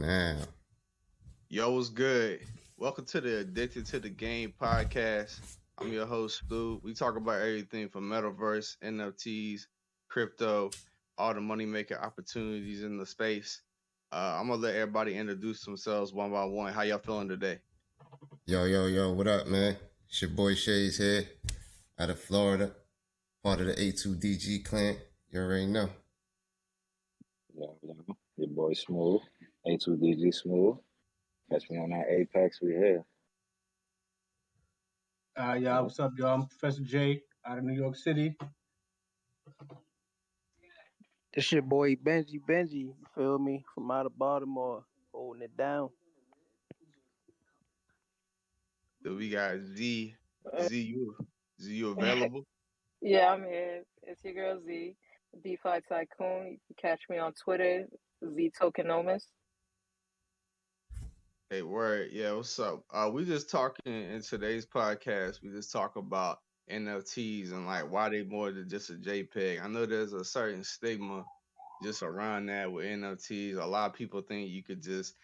now. Yo, what's good? Welcome to the Addicted to the Game podcast. I'm your host, Stu. We talk about everything from metaverse, NFTs, crypto, all the money making opportunities in the space. I'm gonna let everybody introduce themselves one by one. How y'all feeling today? Yo, what up, man? It's your boy Shays here out of Florida, part of the A2DG clan. You already know. Yeah, your boy Smooth, A2DG Smooth. Catch me on that Apex, we here. What's up, y'all? I'm Professor J out of New York City. This your boy Benji, you feel me? From out of Baltimore, holding it down. So we got Z, you available? Yeah, I'm here. It's your girl Z, DeFi Tycoon. You can catch me on Twitter, Z Tokenomist. Hey, word. Yeah, what's up? We just talking in today's podcast. We just talk about NFTs and like why they more than just a JPEG. I know there's a certain stigma just around that with NFTs. A lot of people think you could just,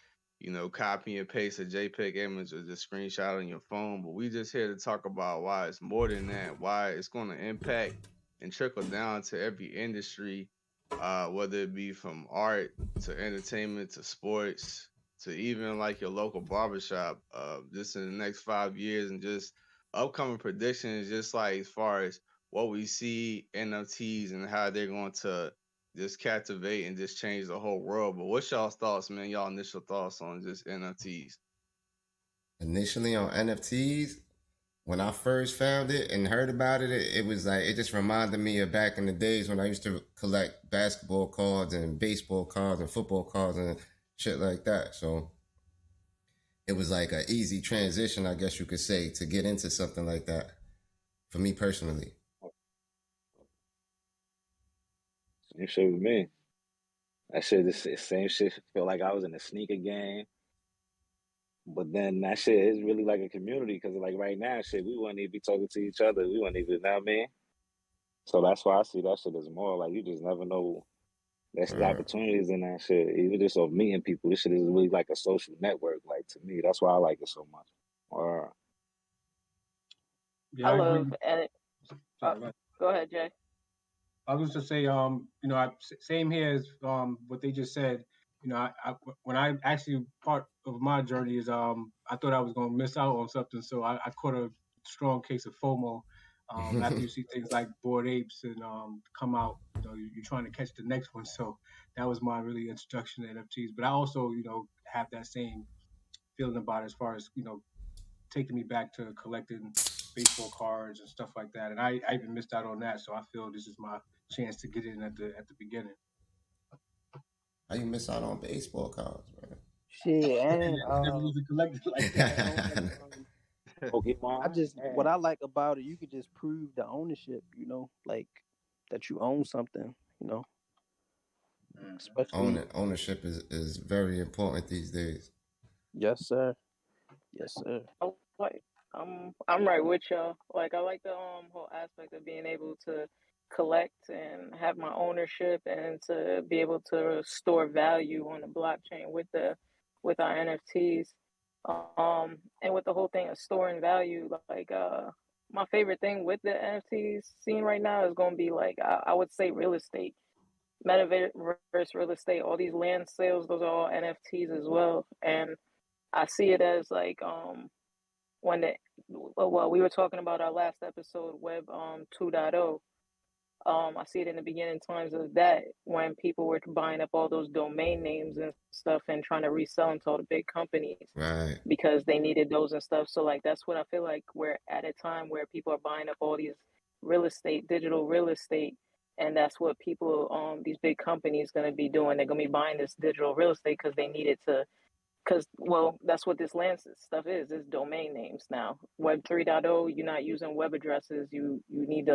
copy and paste a JPEG image or just screenshot on your phone. But we just here to talk about why it's more than that, why it's going to impact and trickle down to every industry, whether it be from art to entertainment to sports to even like your local barbershop, just in the next 5 years and just upcoming predictions, just like as far as what we see NFTs and how they're going to just captivate and just change the whole world. But what's y'all's thoughts, man? Y'all initial thoughts on just NFTs? Initially on NFTs, when I first found it and heard about it, it was like, it just reminded me of back in the days when I used to collect basketball cards and baseball cards and football cards and shit like that. So it was like an easy transition, I guess you could say, to get into something like that for me personally. Same shit with me. That shit, the same shit, feel like I was in a sneaker game. But then that shit is really like a community because like right now, shit, we wouldn't even be talking to each other. We wouldn't even, you know what I mean? So that's why I see that shit as more like you just never know. There's opportunities in that shit. Even just of meeting people, this shit is really like a social network. Like to me, that's why I like it so much. Yeah, I I love agree. and go ahead, Jay. I was just say, same here as what they just said. When I actually part of my journey is I thought I was gonna miss out on something, so I caught a strong case of FOMO. After you see things like Bored Apes and come out, you're trying to catch the next one. So that was my really introduction to NFTs. But I also, have that same feeling about it as far as taking me back to collecting baseball cards and stuff like that. And I even missed out on that, so I feel this is my chance to get in at the beginning. How you miss out on baseball cards, man? Shit, and Never even collected like that. Pokemon. what I like about it, you could just prove the ownership, like that you own something, especially Ownership is very important these days. Yes, sir. Like, I'm right with y'all. Like I like the whole aspect of being able to collect and have my ownership and to be able to store value on the blockchain with our NFTs. And with the whole thing of storing value, like my favorite thing with the NFTs scene right now is gonna be like I would say real estate. Metaverse real estate, all these land sales, those are all NFTs as well. And I see it as like when the well we were talking about our last episode web 2.0. I see it in the beginning times of that when people were buying up all those domain names and stuff and trying to resell them to all the big companies Right. because they needed those and stuff. So like that's what I feel like we're at a time where people are buying up all these digital real estate, and that's what people these big companies going to be doing. They're going to be buying this digital real estate because they need it to because that's what this land stuff is domain names now. Web 3.0, you're not using web addresses, you need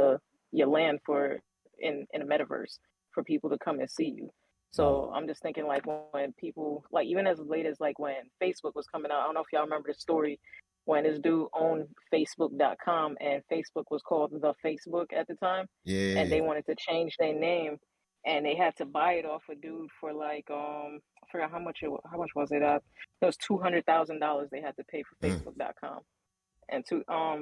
your land for in a metaverse for people to come and see you. So I'm just thinking like when people like even as late as like when Facebook was coming out, I don't know if y'all remember the story when this dude owned Facebook.com and Facebook was called the Facebook at the time. Yeah. And they wanted to change their name and they had to buy it off a dude for like I forgot how much was it? It was $200,000 they had to pay for Mm, Facebook.com. And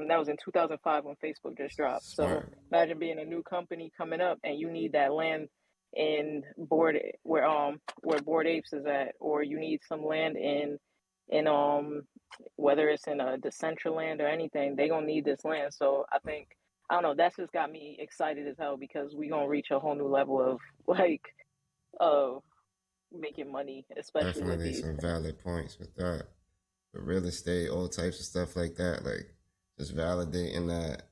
that was in 2005 when Facebook just dropped. So smart. imagine being a new company coming up and you need that land in where Bored Apes is at, or you need some land in whether it's in a Decentraland or anything, they gonna need this land. So I think, I don't know, that's just got me excited as hell because we gonna reach a whole new level of like of making money, especially with Definitely these. some valid points with that. But real estate, all types of stuff like that, like just validating that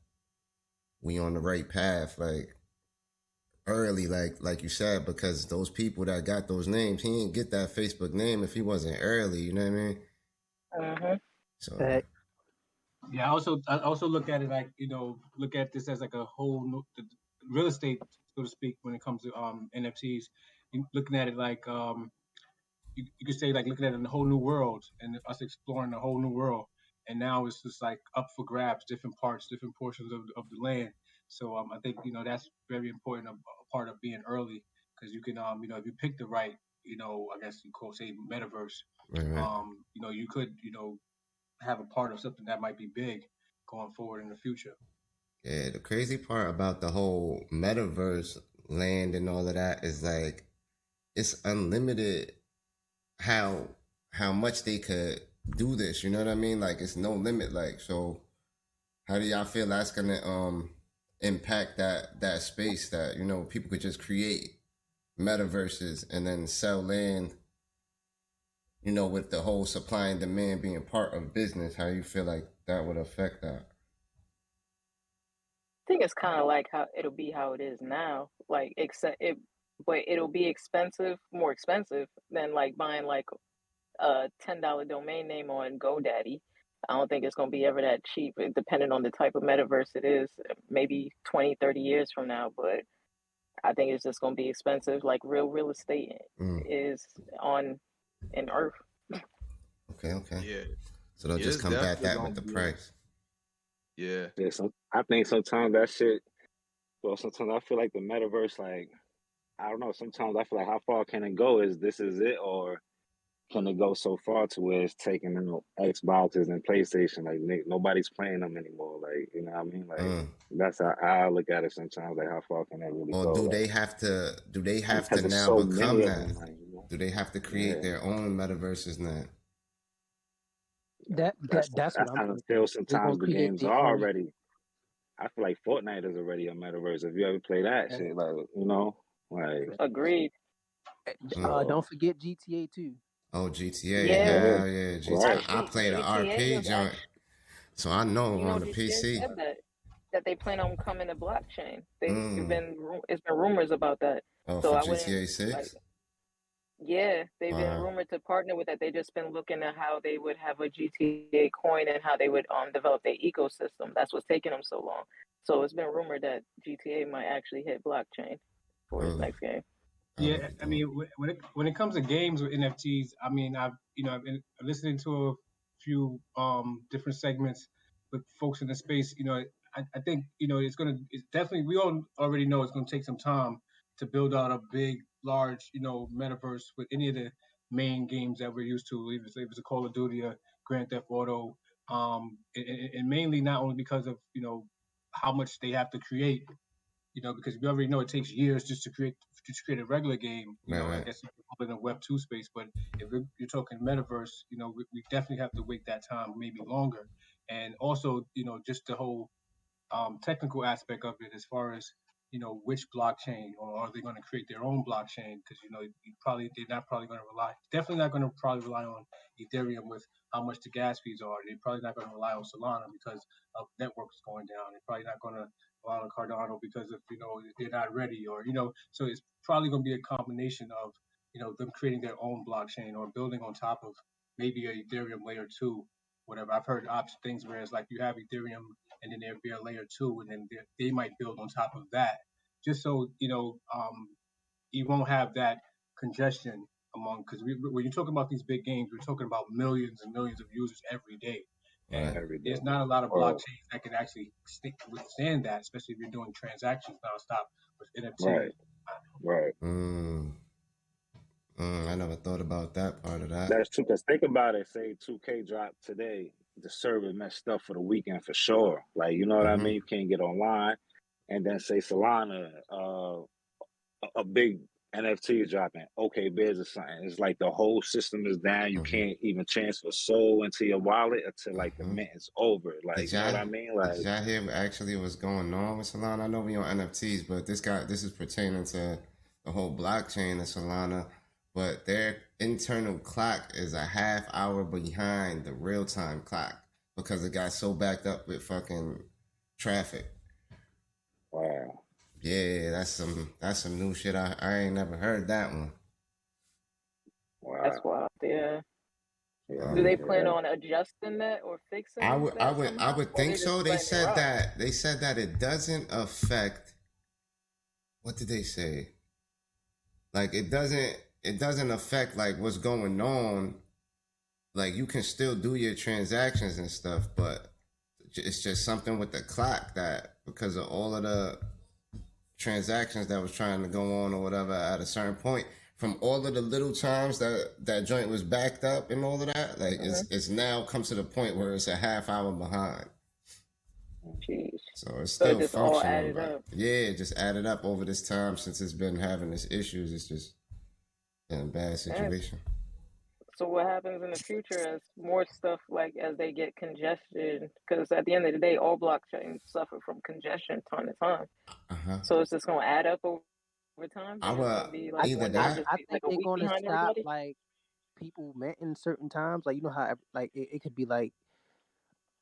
we on the right path, like early, like you said, because those people that got those names, he didn't get that Facebook name if he wasn't early. You know what I mean? Mm-hmm. So Fact. Yeah, I also look at it like, look at this as like a whole new, real estate, so to speak, when it comes to NFTs. Looking at it like you could say like looking at it in a whole new world and us exploring a whole new world. And now it's just like up for grabs, different parts, different portions of the land. So I think that's very important, a part of being early, because you can if you pick the right, I guess you could say metaverse, right, right. you could have a part of something that might be big going forward in the future. Yeah, the crazy part about the whole metaverse land and all of that is like it's unlimited how how much they could do this. You know what I mean? Like it's no limit. Like so, how do y'all feel that's gonna impact that space that people could just create metaverses and then sell land? With the whole supply and demand being part of business, how you feel like that would affect that? I think it's kind of like how it is now. Like, except but it'll be expensive, more expensive than like buying like a $10 domain name on GoDaddy. I don't think it's going to be ever that cheap, depending on the type of metaverse it is. Maybe 20, 30 years from now, but I think it's just going to be expensive, like real estate Mm, is on in Earth. okay, okay. Yeah, So they'll yeah, just it's combat definitely that with gonna the be. price. Yeah, Yeah, I think sometimes that shit. Well, sometimes I feel like the metaverse, like I don't know. Sometimes I feel like how far can it go? Is it, or can it go so far to where it's taking out Xboxes and PlayStation? Like nobody's playing them anymore. Like you know what I mean? Like Mm. that's how I look at it sometimes. Like how far can that really Or go? do they Like have to? Do they have to because there's now so many become of that? them. Like you know? Do they have to create Yeah, their own metaverses now? That's what that's I'm how I thinking. feel. They gonna Sometimes the create games their are own. already. I feel like Fortnite is already a metaverse. If you ever play that Yeah. shit, like you know, like Agreed. Mm. so. Don't forget GTA too. Oh, GTA, Yeah. Yeah, hell yeah, Well, right. GTA. I actually, play the GTA RP was joint, actually, so I know on the GTA PC. said that they plan on coming to blockchain. Mm. It's been rumors about that. Oh, So for I wouldn't GTA like. 6. Yeah, they've been Wow. rumored to partner with that. They just been looking at how they would have a GTA coin and how they would develop their ecosystem. That's what's taking them so long. So it's been rumored that GTA might actually hit blockchain for its Really, next game. that Yeah, would be I dope. mean, when it comes to games with NFTs, I mean, I've been listening to a few different segments with folks in the space. I think it's definitely, we all already know it's gonna take some time to build out a big, large, metaverse with any of the main games that we're used to, if it's a Call of Duty, or Grand Theft Auto, and mainly not only because of how much they have to create, because we already know it takes years just to create a regular game. Right, I right. guess you can put in a Web 2 space, but if you're talking metaverse, we definitely have to wait that time, maybe longer. And also, just the whole technical aspect of it, as far as which blockchain, or are they going to create their own blockchain? Because they're not probably going to rely, definitely not going to probably rely on Ethereum with how much the gas fees are. They're probably not going to rely on Solana because of networks going down. They're probably not going to rely on Cardano because of they're not ready, or so it's probably going to be a combination of them creating their own blockchain or building on top of maybe a Ethereum layer 2, whatever. I've heard things where it's like you have Ethereum and then there'd be a layer 2, and then they might build on top of that, just so you won't have that congestion among, because when you're talking about these big games, we're talking about millions and millions of users every day, Right. and Every day. there's not a lot of Or blockchains that can actually withstand that, especially if you're doing transactions nonstop with right. NFTs. Right. I never thought about that part of that. That's true. Cause think about it. Say 2K dropped today, the server messed up for the weekend for sure. Like you know what I Mm-hmm. mean? You can't get online, and then say Solana, a big NFT is dropping, OK Biz or something. It's like the whole system is down. You Mm-hmm. can't even transfer Soul into your wallet until like the Mm-hmm. mint is over. Did Like you know what y'all I mean? did Like y'all hear actually what's going on with Solana? I know we on NFTs, but this is pertaining to the whole blockchain of Solana. But their internal clock is a half hour behind the real time clock because it got so backed up with fucking traffic. wow, Yeah, that's some new shit. I ain't never heard that one. That's wow, wild. Yeah. yeah, I Do Um, need to they hear plan that. on adjusting that or I fixing would I that would I somehow, would or think they just so. They letting it said rock? that it doesn't affect. What did they say? Like it doesn't affect like what's going on. Like you can still do your transactions and stuff, but it's just something with the clock that because of all of the transactions that was trying to go on or whatever at a certain point from all of the little times that joint was backed up and all of that, like Mm-hmm. it's now come to the point where it's a half hour behind. Jeez. So it's So it still just all functioning, added but up. yeah, it just added up over this time since it's been having its issues. It's just been a bad Yes. situation. So what happens in the future as more stuff like as they get congestion? Because at the end of the day, all blockchains suffer from congestion time to time. Uh-huh. So it's just gonna add up over time. I They're just would gonna be I like either one day I, just that. I be like think a they're week gonna behind stop everybody. like people minting certain times. Like you know how like it could be like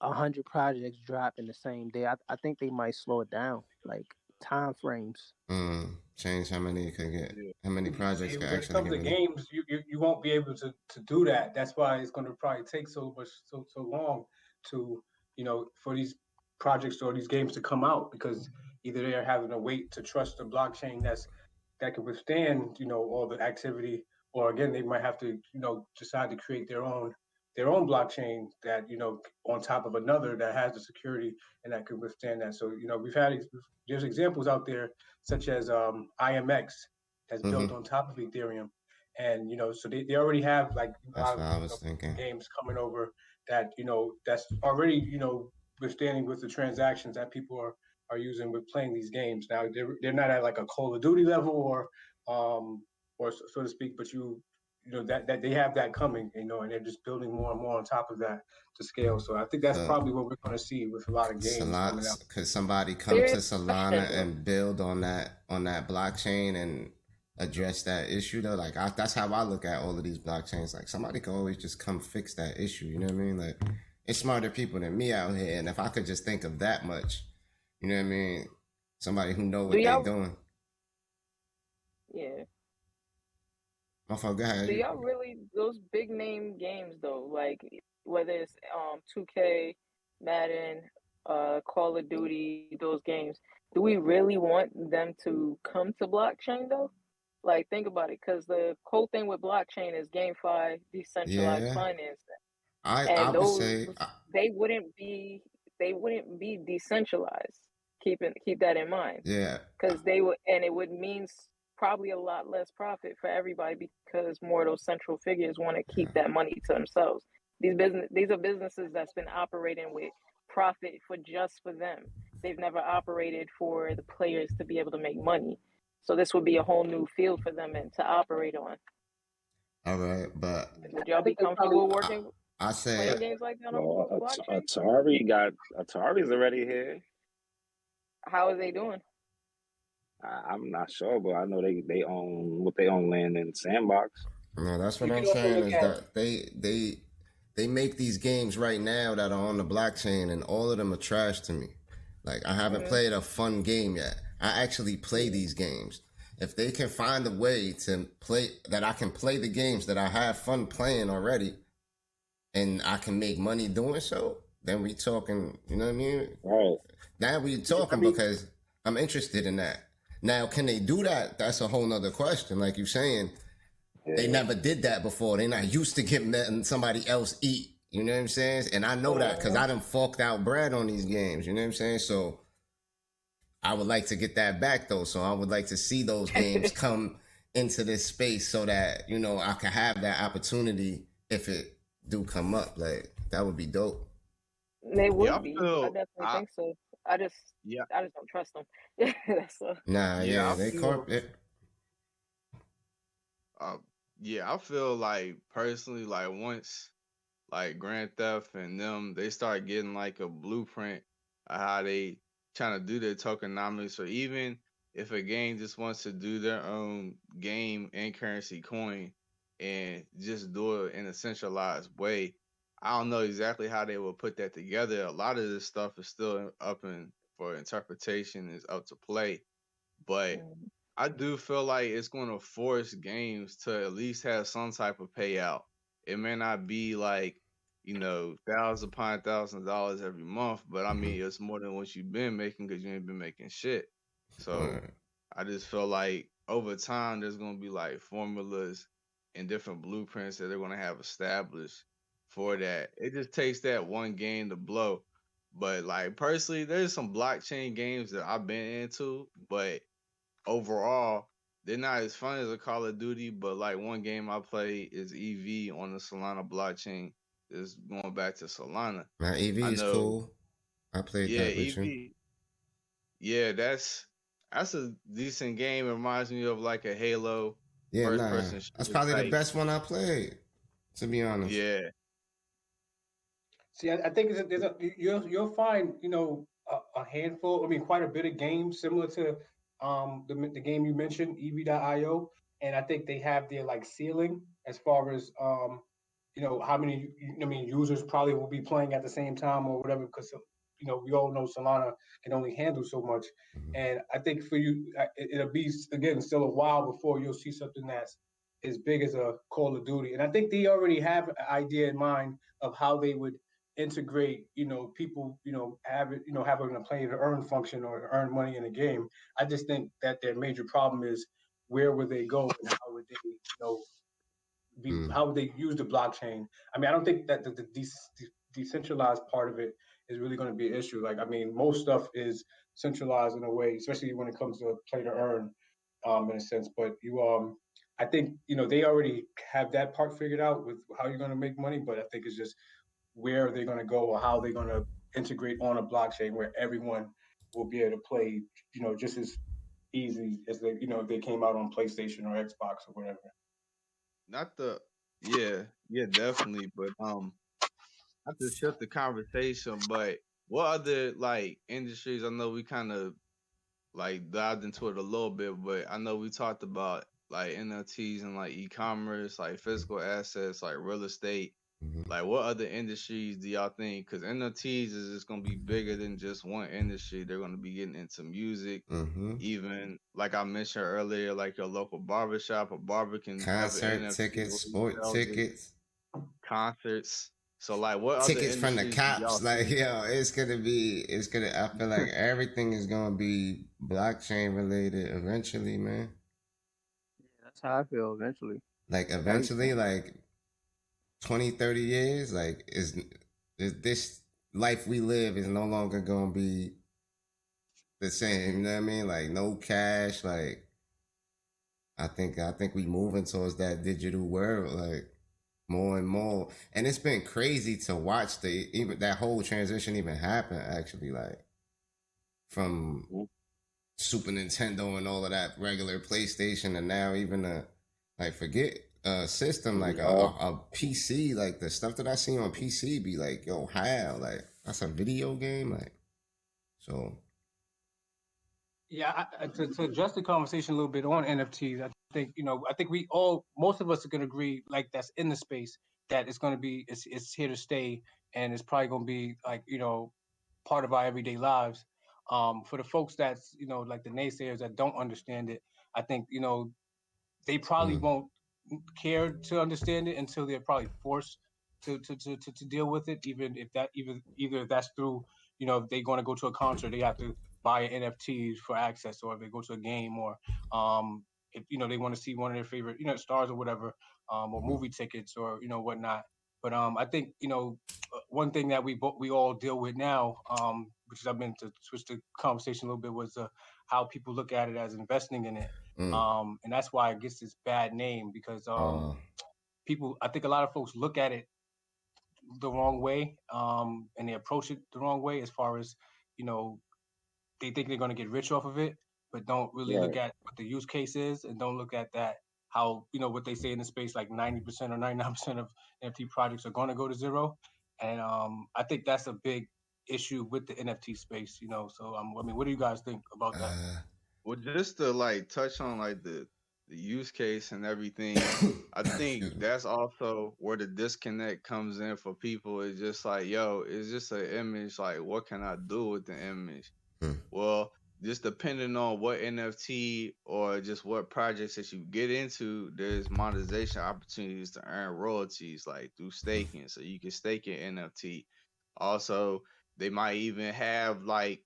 100 projects drop in the same day. I think they might slow it down, like time frames. Change how many you can get, Yeah. how many projects See, can when it actually comes get to released. games, you won't be able to do that. That's why it's going to probably take so long to for these projects or these games to come out because either they're having to wait to trust the blockchain that can withstand all the activity, or again they might have to decide to create their own blockchain that on top of another that has the security and that could withstand that. So there's examples out there such as IMX that's Mm-hmm. built on top of Ethereum. And so they already have like a That's lot what of I was thinking. games coming over that that's already withstanding with the transactions that people are using with playing these games. Now they're not at like a Call of Duty level or so to speak, but that they have that coming, and they're just building more and more on top of that to scale. So I think that's So probably what we're going to see with a lot of games coming out. Solana, could somebody come to Serious Solana question though. and build on that blockchain and address that issue though? Like that's how I look at all of these blockchains. Like somebody could always just come fix that issue. You know what I mean? Like it's smarter people than me out here, and if I could just think of that much, you know what I mean? Somebody who know Do what they y'all? doing. Yeah. My fault. Go ahead. Do y'all really those big name games though? Like whether it's 2K, Madden, Call of Duty, those games. Do we really want them to come to blockchain though? Like think about it, because the whole thing with blockchain is GameFi, decentralized Yeah, finance, I and would those say they wouldn't be they wouldn't be decentralized. Keep that in mind, yeah. because they would, and it would mean probably a lot less profit for everybody because more of those central figures want to keep that money to themselves. These are businesses that's been operating with profit for them. They've never operated for the players to be able to make money. So this would be a whole new field for them and to operate on. All right, but Would I y'all be think they probably comfortable I, working I say playing games like that on Well, blockchain? Atari's already here. How are they doing? I'm not sure, but I know they own what they own land in Sandbox. no, that's what You I'm can also saying look is at that they make these games right now that are on the blockchain, and all of them are trash to me. Like I haven't Mm-hmm. played a fun game yet. I actually play these games. If they can find a way to play that I can play the games that I have fun playing already, and I can make money doing so, then we talking. You know what I mean? Right. Now we I talking mean, because I'm interested in that. Now, can they do that? That's a whole nother question. Like you're saying, they Yeah. never did that before. They're not used to letting somebody else eat. You know what I'm saying? And I know that because Mm-hmm. I done forked out bread on these games. You know what I'm saying? So I would like to get that back though. So I would like to see those games come into this space so that I can have that opportunity if it do come up. Like that would be dope. They Yeah, I would be. I feel definitely I think so. I just, yeah I just don't trust them. That's Nah, yeah yeah, I they feel corporate. uh yeah I feel like personally like once like Grand Theft and them, they start getting like a blueprint of how they trying to do their tokenomics, or even if a game just wants to do their own game and currency coin and just do it in a centralized way. I don't know exactly how they will put that together. A lot of this stuff is still up in for interpretation, is up to play. But mm, I do feel like it's going to force games to at least have some type of payout. It may not be like, thousands upon $1,000 every month, but I Mm-hmm. mean, it's more than what you've been making because you ain't been making shit. So Right. I just feel like over time, there's going to be like formulas and different blueprints that they're going to have established for that. It just takes that one game to blow. But like personally, there's some blockchain games that I've been into, but overall, they're not as fun as a Call of Duty, but like one game I play is EV on the Solana blockchain. Is going back to Solana. Now I EV is know, cool. I played yeah, that with you. EV, yeah, that's a decent game. It reminds me of like a Halo Yeah, first nah, person that's shooter probably the type. best one I played. To be honest. Yeah, See, I think you'll find a handful. I mean, quite a bit of games similar to the game you mentioned, EV.io, and I think they have their like ceiling as far as how many users probably will be playing at the same time or whatever, because we all know Solana can only handle so much, Mm-hmm. and I think for you it'll be again still a while before you'll see something that's as big as a Call of Duty, and I think they already have an idea in mind of how they would integrate, people, have it, having a play to earn function or earn money in a game. I just think that their major problem is where would they go and how would they, Mm. how would they use the blockchain? I mean, I don't think that the decentralized part of it is really going to be an issue. Like, I mean, most stuff is centralized in a way, especially when it comes to play to earn, in a sense. But I think they already have that part figured out with how you're going to make money. But I think it's just where they're going to go or how they're going to integrate on a blockchain where everyone will be able to play, just as easy as if they came out on PlayStation or Xbox or whatever. not the yeah, definitely. But not to shift the conversation, but what other like industries? I know we kind of like dived into it a little bit, but I know we talked about like NFTs and like e-commerce, like physical assets, like real estate. Mm-hmm. Like, what other industries do y'all think? Because NFTs is just gonna be bigger than just one industry. They're gonna be getting into music, Mm-hmm. even like I mentioned earlier, like your local barbershop. A barber can have an Concert NFT tickets, where he sport sells it, tickets, concerts. So, like, what other tickets from the industries do cops. y'all Like, think? yo, it's gonna. I feel like everything is gonna be blockchain related eventually, man. That's how I feel eventually. Like eventually, Everything. like 20, 30 years, like is this life we live is no longer gonna be the same. You know what I mean? Like no cash. Like I think we moving towards that digital world. Like more and more, and it's been crazy to watch the even that whole transition even happen. Actually, like from Super Nintendo and all of that regular PlayStation, and now even a like forget a system like a PC. Like the stuff that I see on PC be like, yo, how like that's a video game, like so. Yeah, to adjust the conversation a little bit on NFTs, I think most of us are going to agree, like that's in the space, that it's going to be, it's here to stay, and it's probably going to be like part of our everyday lives. For the folks that's like the naysayers that don't understand it, I think they probably Mm, won't care to understand it until they're probably forced to deal with it, even if that either that's through if they're going to go to a concert they have to buy NFTs for access, or if they go to a game, or if they want to see one of their favorite stars or whatever, or mm-hmm. movie tickets or whatnot. But I think one thing that we all deal with now, which is I've been to switch the conversation a little bit, was how people look at it as investing in it, and that's why it gets this bad name because people, I think a lot of folks look at it the wrong way, and they approach it the wrong way as far as they think they're going to get rich off of it, but don't really look at what the use case is and don't look at that how what they say in the space, like 90% or 99% of NFT projects are going to go to zero, and I think that's a big issue with the NFT space. So I mean, what do you guys think about that? Well, just to like touch on like the use case and everything, I think Excuse me. that's also where the disconnect comes in for people. It's just like, yo, it's just an image. Like, what can I do with the image? Hmm. Well, just depending on what NFT or just what projects that you get into, there's monetization opportunities to earn royalties, like through staking. So you can stake your NFT. Also, they might even have like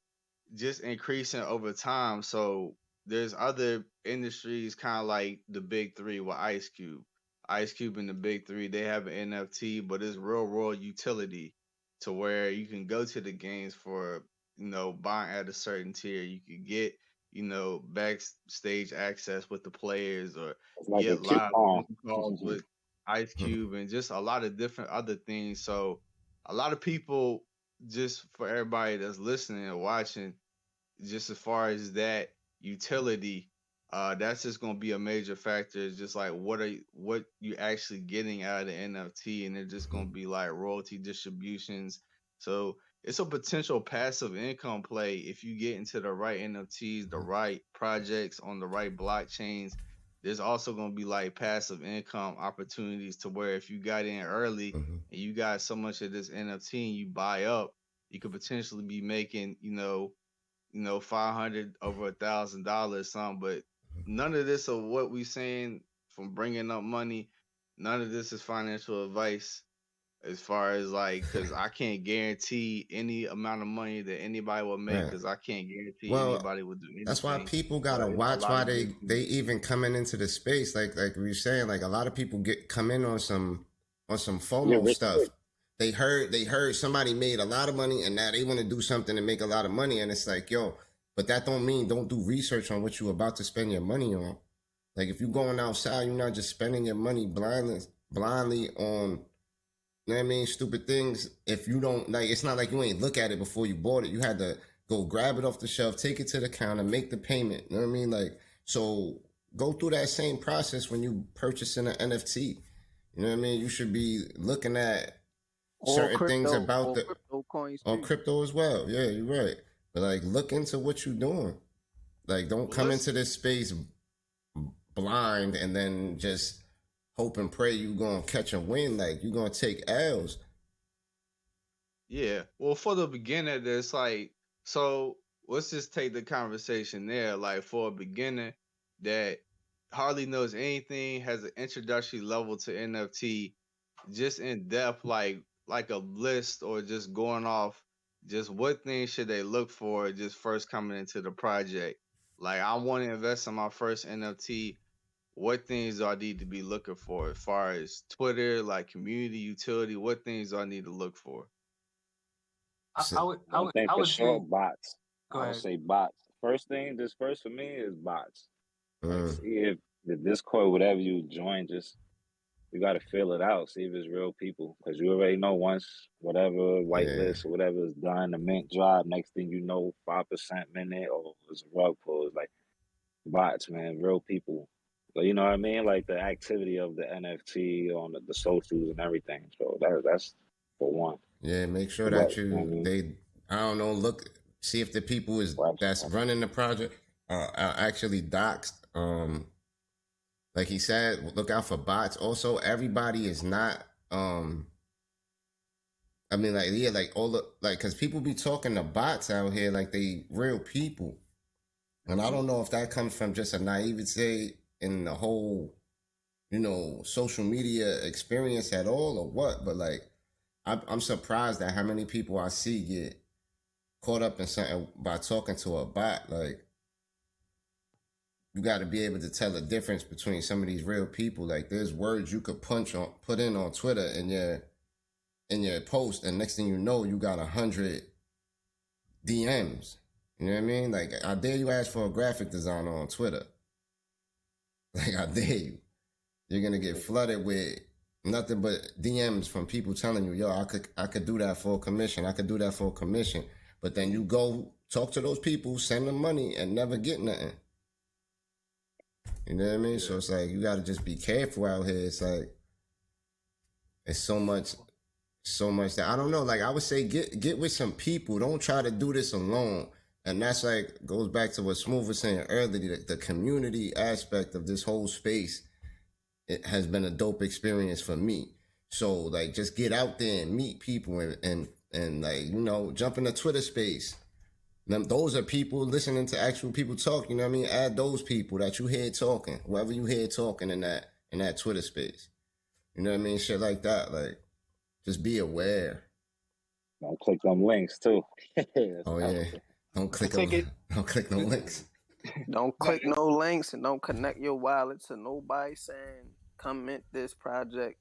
just increasing over time. So there's other industries kind of like the big three with Ice Cube. Ice Cube and the big three, they have an NFT, but it's real world utility to where you can go to the games for, buying at a certain tier. You could get, backstage access with the players or It's like a get live coupon. Zoom calls with Ice Cube and just a lot of different other things. So a lot of people, just for everybody that's listening and watching, just as far as that utility, that's just gonna be a major factor. It's just like what you actually getting out of the NFT, and they're just gonna be like royalty distributions. So it's a potential passive income play if you get into the right NFTs, the right projects on the right blockchains. There's also gonna be like passive income opportunities to where if you got in early and you got so much of this NFT and you buy up, you could potentially be making, 500 over $1,000 something. But none of this of what we saying from bringing up money, none of this is financial advice as far as like, because I can't guarantee any amount of money that anybody will make, Right. because I can't guarantee Well, anybody will do that's why anything. people But gotta it's a watch lot why of they even coming into the space. Like we were saying, like a lot of people come in on some Yeah, FOMO rich stuff. quick. They heard somebody made a lot of money and now they want to do something and make a lot of money, and it's like, yo, but that don't mean don't do research on what you about to spend your money on. Like if you're going outside, you're not just spending your money blindly on, you know what I mean, stupid things. If you don't, like, it's not like you ain't look at it before you bought it. You had to go grab it off the shelf, take it to the counter, make the payment. You know what I mean? Like, so go through that same process when you purchasing an NFT. You know what I mean? You should be looking at certain things about or the crypto coins on too. crypto as well. Yeah, you're right. But like, look into what you're doing. Like, don't well, come into this space blind and then just hope and pray you gonna catch a win. Like, you gonna take L's. Yeah. Well, for the beginner, there's like, so let's just take the conversation there. Like, for a beginner that hardly knows anything, has an introductory level to NFT, just in depth, like a list or just going off, just what things should they look for just first coming into the project. Like, I want to invest in my first NFT. What things do I need to be looking for as far as Twitter, like community utility? What things do I need to look for? I would I One would thing I for would say sure, bots. go I would ahead. say bots. First thing, just first for me is bots. Like, Mm, see if the Discord, whatever you join, just you got to fill it out. See if it's real people, because you already know once whatever yeah. whitelist or whatever is done, the mint drop. Next thing you know, 5% minute or it's a rug pull. It's like bots, man, real people. So you know what I mean? Like the activity of the NFT on the socials and everything. So that's for one. Yeah, make sure But that you know what I you mean? I don't know, look, see if the people is Watch that's that. running the project are actually doxed. Like he said, look out for bots. Also, everybody is not. I mean, like, yeah, like all the like, cause people be talking to bots out here like they real people, and I don't know if that comes from just a naivete in the whole, social media experience at all or what. But like, I'm surprised at how many people I see get caught up in something by talking to a bot. Like, you got to be able to tell the difference between some of these real people. Like, there's words you could put in on Twitter, and yeah, in your post, and next thing you know, you got 100 DMs. You know what I mean? Like, I dare you ask for a graphic designer on Twitter. Like, I dare you. You're gonna get flooded with nothing but DMs from people telling you, "Yo, I could do that for a commission. I could do that for a commission." But then you go talk to those people, send them money, and never get nothing. You know what I mean? Yeah. So it's like you gotta just be careful out here. It's like it's so much that I don't know. Like I would say, get with some people. Don't try to do this alone. And that's like goes back to what Smooth was saying earlier. The community aspect of this whole space, it has been a dope experience for me. So like just get out there and meet people and like, you know, jump in the Twitter space. Those are people listening to actual people talk, you know what I mean? Add those people that you hear talking, whoever you hear talking in that Twitter space. You know what I mean? Shit like that. Like just be aware. Don't click them links too. Oh yeah. Don't click them. Don't click no links. Don't click no links and don't connect your wallet to nobody saying come mint this project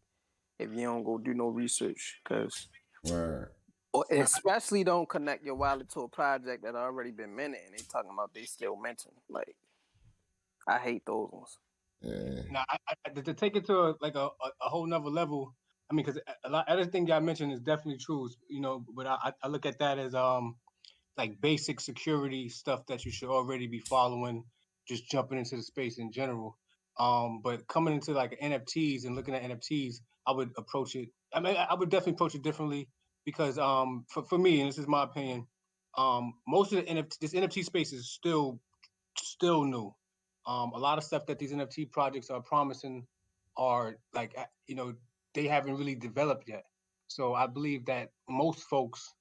if you don't go do no research. Cause Word. or especially don't connect your wallet to a project that already been minted and they talking about they still minting. Like I hate those ones. Yeah. Now, to take it to a whole nother level. I mean, because a lot everything y'all mentioned is definitely true. You know, but I look at that as like basic security stuff that you should already be following. Just jumping into the space in general. But coming into like NFTs and looking at NFTs, I would approach it. I mean, I would definitely approach it differently because for me, and this is my opinion, most of the this NFT space is still new. A lot of stuff that these NFT projects are promising are like they haven't really developed yet. So I believe that most folks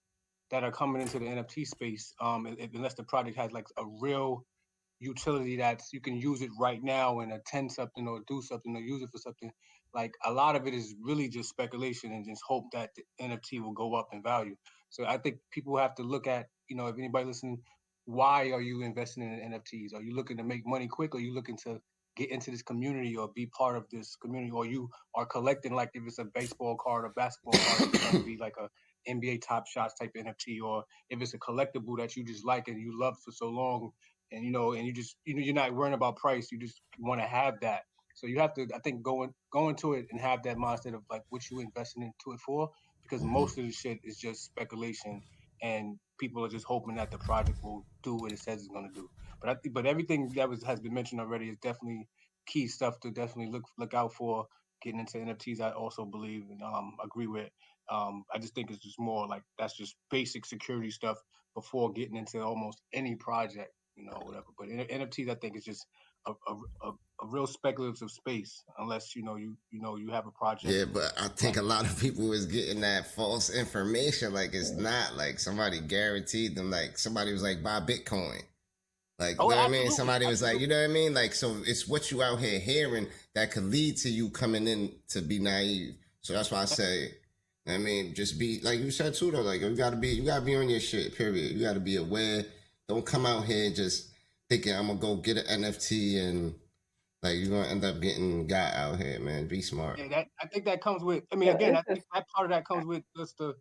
that are coming into the NFT space, unless the project has like a real utility that you can use it right now and attend something or do something or use it for something. Like a lot of it is really just speculation and just hope that the NFT will go up in value. So I think people have to look at, if anybody listening, why are you investing in NFTs? Are you looking to make money quick? Or are you looking to get into this community or be part of this community? Or you are collecting, like if it's a baseball card or basketball card, it's going to be like a NBA Top Shots type NFT, or if it's a collectible that you just like and you loved for so long, and and you just you're not worrying about price, you just want to have that. So you have to, I think, go into it and have that mindset of like what you investing into it for, because Mm-hmm. most of the shit is just speculation and people are just hoping that the project will do what it says it's going to do. But everything that has been mentioned already is definitely key stuff to definitely look out for getting into NFTs. I also believe and agree with. I just think it's just more like that's just basic security stuff before getting into almost any project, whatever. But NFTs, I think, is just a real speculative space unless you have a project. Yeah, but I think a lot of people is getting that false information. Like it's not like somebody guaranteed them. Like somebody was like, buy Bitcoin. Like, you Oh, know what I mean? absolutely, Somebody was like, absolutely. you know what I mean? Like, so it's what you out here hearing that could lead to you coming in to be naive. So that's why I say, I mean, just be like you said too, though. Like you gotta be on your shit. Period. You gotta be aware. Don't come out here just thinking I'm gonna go get an NFT and like you're gonna end up getting got out here, man. Be smart. Yeah, that I think that comes with. I mean, Yeah, again, it's I think just that part of that comes with just the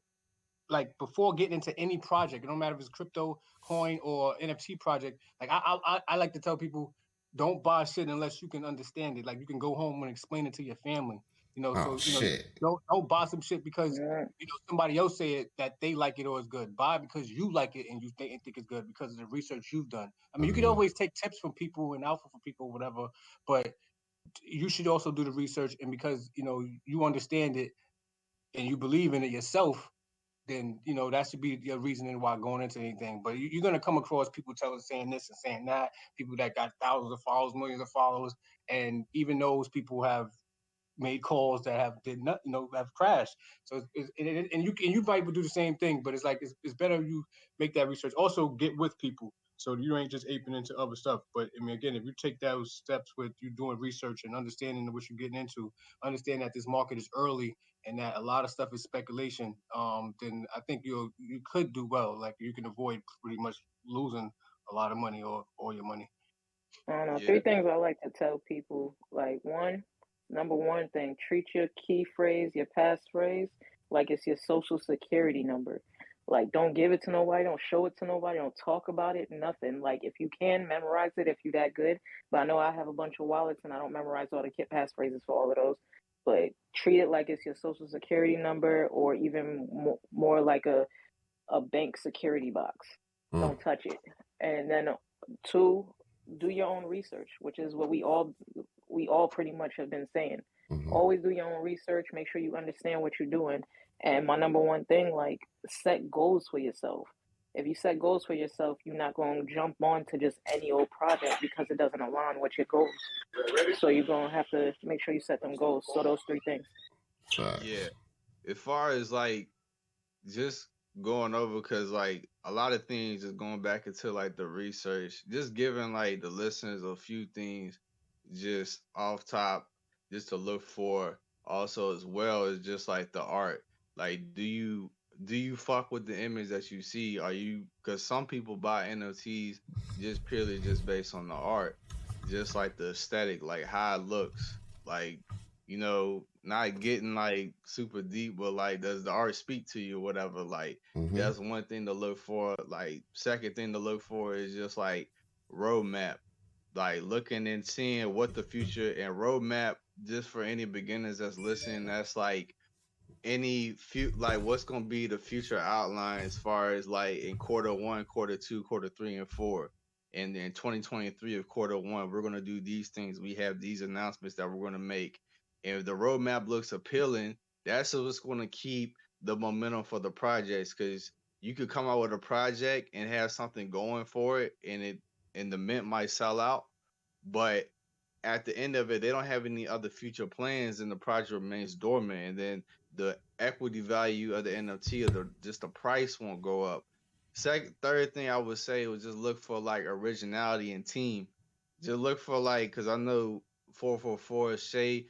like before getting into any project. It don't matter if it's crypto, coin, or NFT project. Like I like to tell people, don't buy shit unless you can understand it. Like you can go home and explain it to your family. Oh So shit. don't buy some shit because yeah. somebody else said that they like it or it's good. Buy it because you like it and you think it's good because of the research you've done. I mean, you can Mm-hmm. always take tips from people and alpha from people, whatever, but you should also do the research, and because you understand it and you believe in it yourself, then that should be your reasoning why going into anything. But you're gonna come across people saying this and saying that, people that got thousands of followers, millions of followers, and even those people have made calls that have did not, have crashed. So and you might do the same thing, but it's like it's better you make that research. Also, get with people so you ain't just aping into other stuff. But I mean, again, if you take those steps with you doing research and understanding what you're getting into, understand that this market is early and that a lot of stuff is speculation. Then I think you could do well. Like you can avoid pretty much losing a lot of money or all your money. I don't know. Yeah. Three things I like to tell people. Like number one thing, treat your key phrase, your passphrase, like it's your social security number. Like, don't give it to nobody, don't show it to nobody, don't talk about it, nothing. Like, if you can memorize it, if you that good. But I know I have a bunch of wallets and I don't memorize all the kit passphrases for all of those. But treat it like it's your social security number, or even more like a bank security box. Mm. Don't touch it. And then two, do your own research, which is what we all pretty much have been saying. Mm-hmm. Always do your own research. Make sure you understand what you're doing. And my number one thing, like, set goals for yourself. If you set goals for yourself, you're not going to jump on to just any old project because it doesn't align with your goals. So you're going to have to make sure you set them goals. So those three things. Yeah. Facts. As far as like just going over, because like a lot of things, just going back into like the research, just giving like the listeners a few things just off top, just to look for also, as well as just like the art. Like, do you fuck with the image that you see? Are you, because some people buy NFTs just purely just based on the art, just like the aesthetic, like how it looks, like, not getting like super deep, but like, does the art speak to you or whatever? Like, Mm-hmm. that's one thing to look for. Like, second thing to look for is just like roadmap, like looking and seeing what the future and roadmap, just for any beginners that's listening, that's like like what's gonna be the future outline as far as like in quarter one, quarter two, quarter three, and four. And in 2023 of quarter one, we're gonna do these things. We have these announcements that we're gonna make. And if the roadmap looks appealing, that's what's gonna keep the momentum for the projects. Because you could come out with a project and have something going for it, and the mint might sell out, but at the end of it, they don't have any other future plans, and the project remains dormant. And then the equity value of the NFT, or just the price, won't go up. Third thing I would say was just look for like originality and team. Just look for like, because I know 444 Shay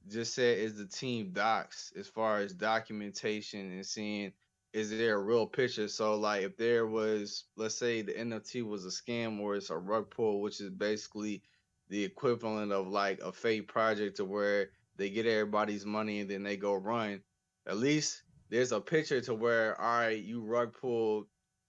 just said, is the team docs, as far as documentation and seeing, is there a real picture. So like, if there was, let's say the NFT was a scam, or it's a rug pull, which is basically the equivalent of like a fake project, to where they get everybody's money and then they go run. At least there's a picture to where, all right, you rug pulled,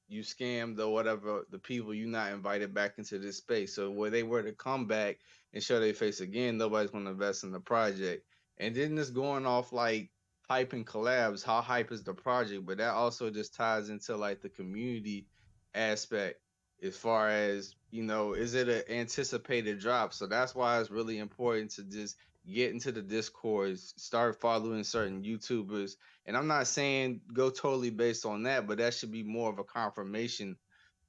you scammed or whatever the people, you not invited back into this space. So where they were to come back and show their face again, nobody's going to invest in the project. And then just going off like hype and collabs, how hype is the project, but that also just ties into like the community aspect, as far as, is it an anticipated drop? So that's why it's really important to just get into the discourse, start following certain YouTubers. And I'm not saying go totally based on that, but that should be more of a confirmation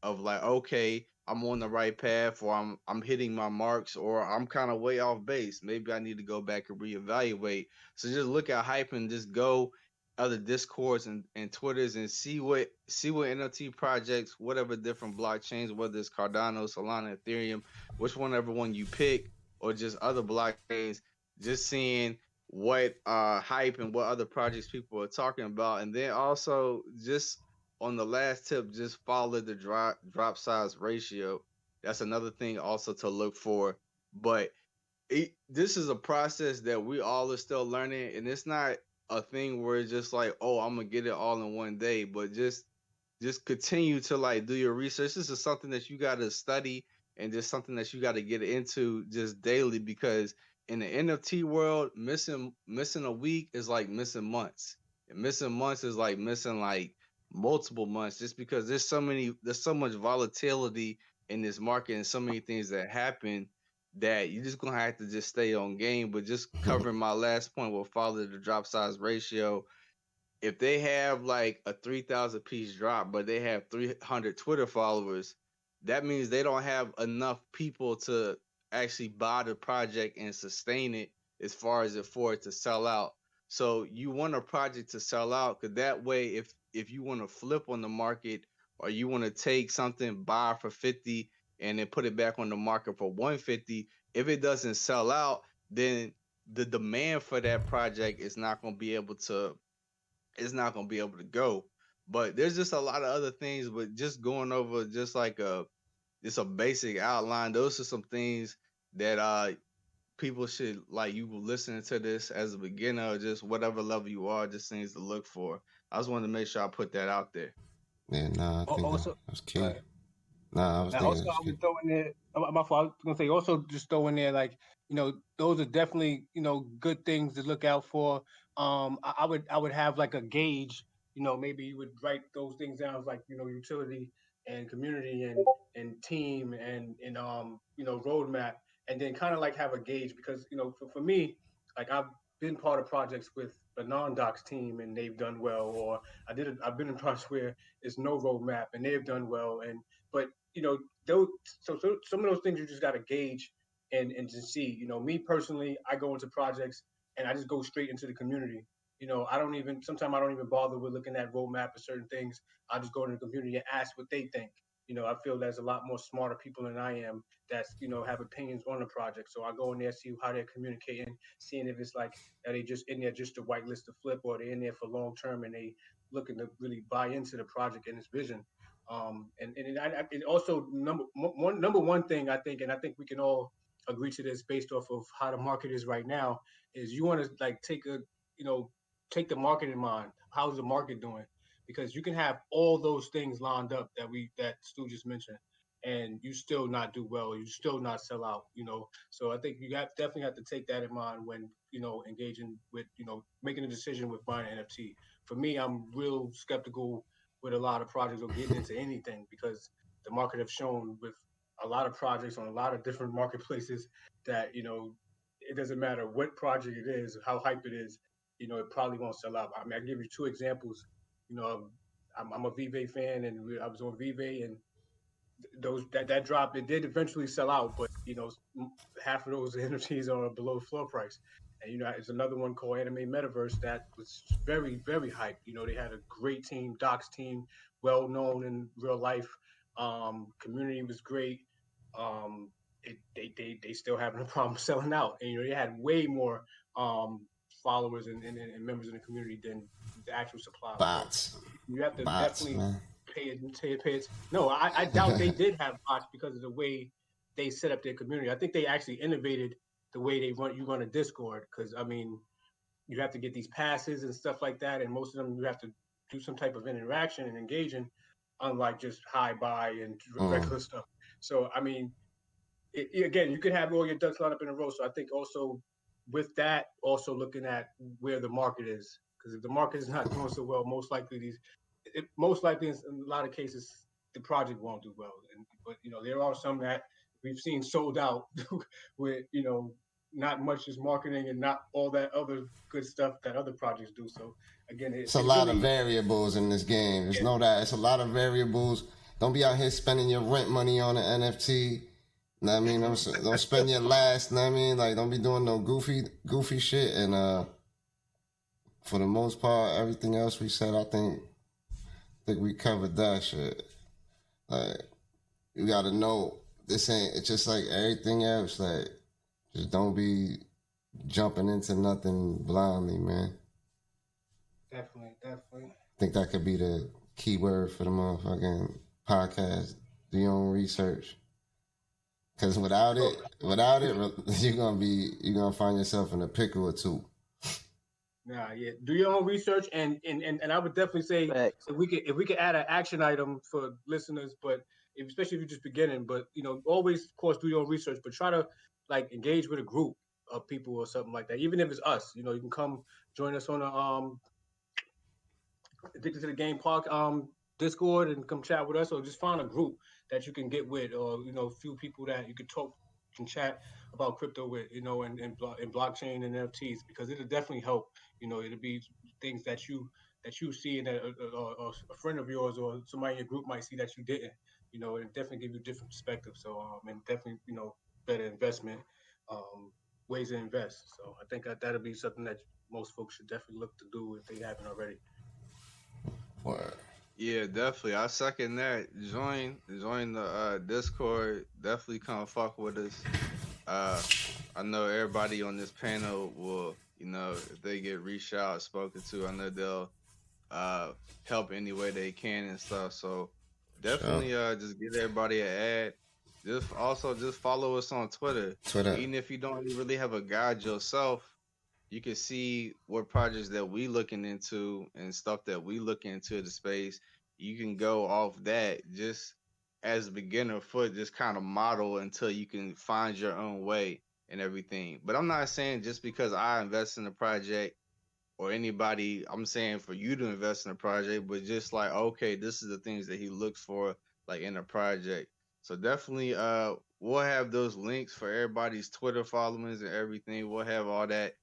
of like, okay, I'm on the right path, or I'm hitting my marks, or I'm kind of way off base. Maybe I need to go back and reevaluate. So just look at hype and just go other discords and Twitters, and see what NFT projects, whatever different blockchains, whether it's Cardano, Solana, Ethereum, whichever one you pick, or just other blockchains, just seeing what hype and what other projects people are talking about. And then also, just on the last tip, just follow the drop size ratio. That's another thing also to look for. But this is a process that we all are still learning, and it's not a thing where it's just like, oh, I'm gonna get it all in one day. But just continue to like do your research. This is something that you got to study, and just something that you got to get into just daily, because in the NFT world, missing a week is like missing months, and missing months is like missing like multiple months, just because there's so much volatility in this market, and so many things that happen, that you're just gonna have to just stay on game. But just covering my last point, will follow the drop size ratio. If they have like a 3,000 piece drop, but they have 300 Twitter followers, that means they don't have enough people to actually buy the project and sustain it, as far as it for it to sell out. So you want a project to sell out, because that way, if you want to flip on the market, or you want to take something, buy for 50 and then put it back on the market for 150, if it doesn't sell out, then the demand for that project is not going to be able to it's not gonna be able to go. But there's just a lot of other things. But just going over just like a basic outline, those are some things that people should like you listening to this as a beginner or just whatever level you are, just things to look for. I just wanted to make sure I put that out there. Yeah, nah, I think Also, that's key. Nah, I was now, thinking also, that's I key. would throw in there. My fault. I was gonna say also just throw in there like those are definitely good things to look out for. I would have like a gauge. Maybe you would write those things down as like utility and community and team and roadmap, and then kind of like have a gauge because for me, like I've been part of projects with a non-docs team and they've done well, or I've been in projects where there's no roadmap and they've done well, and but those so some of those things you just got to gauge and to see. Me personally, I go into projects and I just go straight into the community. I don't even sometimes I don't even bother with looking at roadmap or certain things. I just go into the community and ask what they think. I feel there's a lot more smarter people than I am that's have opinions on the project. So I go in there, see how they're communicating, seeing if it's like are they just in there just to whitelist the flip, or they're in there for long term and they looking to really buy into the project and its vision. And also number one thing I think, and I think we can all agree to this based off of how the market is right now, is you want to like take the market in mind. How's the market doing? Because you can have all those things lined up that Stu just mentioned, and you still not do well. You still not sell out. So I think definitely have to take that in mind when engaging with making a decision with buying an NFT. For me, I'm real skeptical with a lot of projects or getting into anything because the market have shown with a lot of projects on a lot of different marketplaces that it doesn't matter what project it is, how hype it is, it probably won't sell out. I mean, I give you two examples. You know, I'm a Vive fan, and I was on Vive, and those that drop it did eventually sell out, but half of those NFTs are below floor price. And it's another one called Anime Metaverse that was very very hyped. They had a great team, Doc's team, well known in real life. Community was great. Um, they still having a problem selling out, and they had way more um, followers and members in the community than the actual supply. So Bots, you have to bots, definitely man. pay it. No, I doubt they did have bots because of the way they set up their community. I think they actually innovated the way you run a Discord because I mean you have to get these passes and stuff like that, and most of them you have to do some type of interaction and engaging, unlike just hi bye and Mm. regular stuff. So I mean, again, you could have all your ducks lined up in a row. So I think also with that, also looking at where the market is, because if the market is not doing so well, most likely in a lot of cases the project won't do well. But there are some that we've seen sold out with not much is marketing and not all that other good stuff that other projects do. So again, It's a it lot of really variables in this game. Just yeah, know that it's a lot of variables. Don't be out here spending your rent money on an NFT. Know what I mean? Don't spend your last. Know what I mean? Like, don't be doing no goofy shit. And for the most part, everything else we said, I think we covered that shit. Like, you gotta know this ain't. It's just like everything else. Like, just don't be jumping into nothing blindly, man. definitely. I think that could be the key word for the motherfucking podcast. Do your own research. Cause you're gonna find yourself in a pickle or two. Nah, yeah. Do your own research, and I would definitely say Facts. if we could add an action item for listeners, but especially if you're just beginning, but always of course do your own research, but try to like engage with a group of people or something like that. Even if it's us, you can come join us on a Addicted to the Game Park Discord and come chat with us, or just find a group that you can get with, or a few people that you can talk can chat about crypto with, and blockchain and NFTs, because it'll definitely help. It'll be things that you see and that a friend of yours or somebody in your group might see that you didn't. And definitely give you different perspective. So and definitely better investment ways to invest. So I think that'll be something that most folks should definitely look to do if they haven't already. Word. Yeah, definitely. I second that. Join the Discord. Definitely come fuck with us. Uh, I know everybody on this panel will, if they get reached out, spoken to, I know they'll help any way they can and stuff. So Sure. definitely just get everybody an ad. Just follow us on Twitter. Twitter. Even if you don't really have a guide yourself, you can see what projects that we looking into and stuff that we look into the space. You can go off that just as a beginner foot, just kind of model until you can find your own way and everything. But I'm not saying just because I invest in a project or anybody, I'm saying for you to invest in a project, but just like, okay, this is the things that he looks for like in a project. So definitely we'll have those links for everybody's Twitter followings and everything. We'll have all that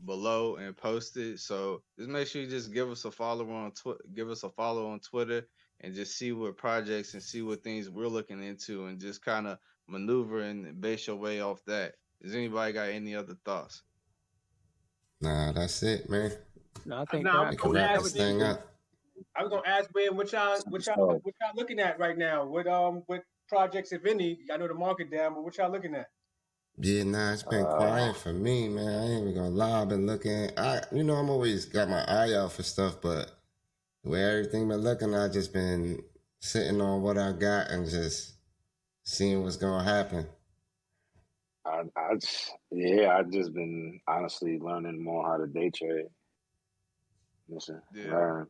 below and posted. So just make sure you just give us a follow on Twitter and just see what projects and see what things we're looking into and just kind of maneuver and base your way off that. Does anybody got any other thoughts? Nah, that's it, man. No, I think Now I that was We can gonna we wrap ask this covered thing Ben. everything. up. I was gonna ask Ben what y'all looking at right now? What projects, if any? I know the market down, but what y'all looking at? Yeah, nah, it's been Uh, quiet for me, man. I ain't even gonna lie. I've been looking. I'm always got my eye out for stuff, but the way everything been looking, I just been sitting on what I got and just seeing what's gonna happen. I just been honestly learning more how to day trade. Listen, Yeah. learn.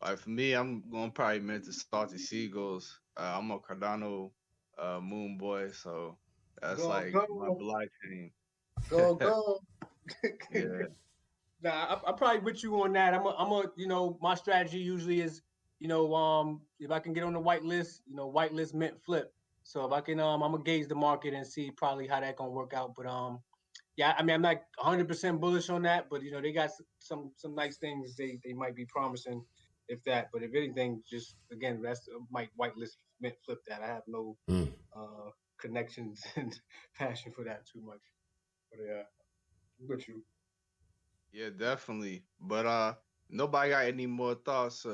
Like for me, I'm gonna probably meant to Salty Seagulls. I'm a Cardano moon boy, so that's Go like my go blockchain. go go. Yeah, Nah, I'm probably with you on that. My strategy usually is, if I can get on the white list, white list mint flip. So if I can, I'm gonna gauge the market and see probably how that gonna work out. But yeah, I mean, I'm not 100% bullish on that, but they got some nice things they might be promising, if that. But if anything, just again, that's might whitelist mint flip that. I have no Mm. connections and passion for that too much. But yeah, I'm with you. yeah, definitely. But nobody got any more thoughts?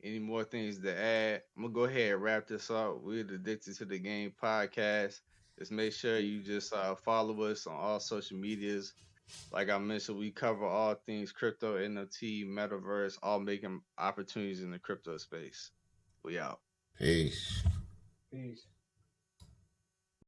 Any more things to add? I'm gonna go ahead and wrap this up. We're the Addicted to the Game podcast. Just make sure you just follow us on all social medias. Like I mentioned, we cover all things crypto, NFT, metaverse, all making opportunities in the crypto space. We out. Peace.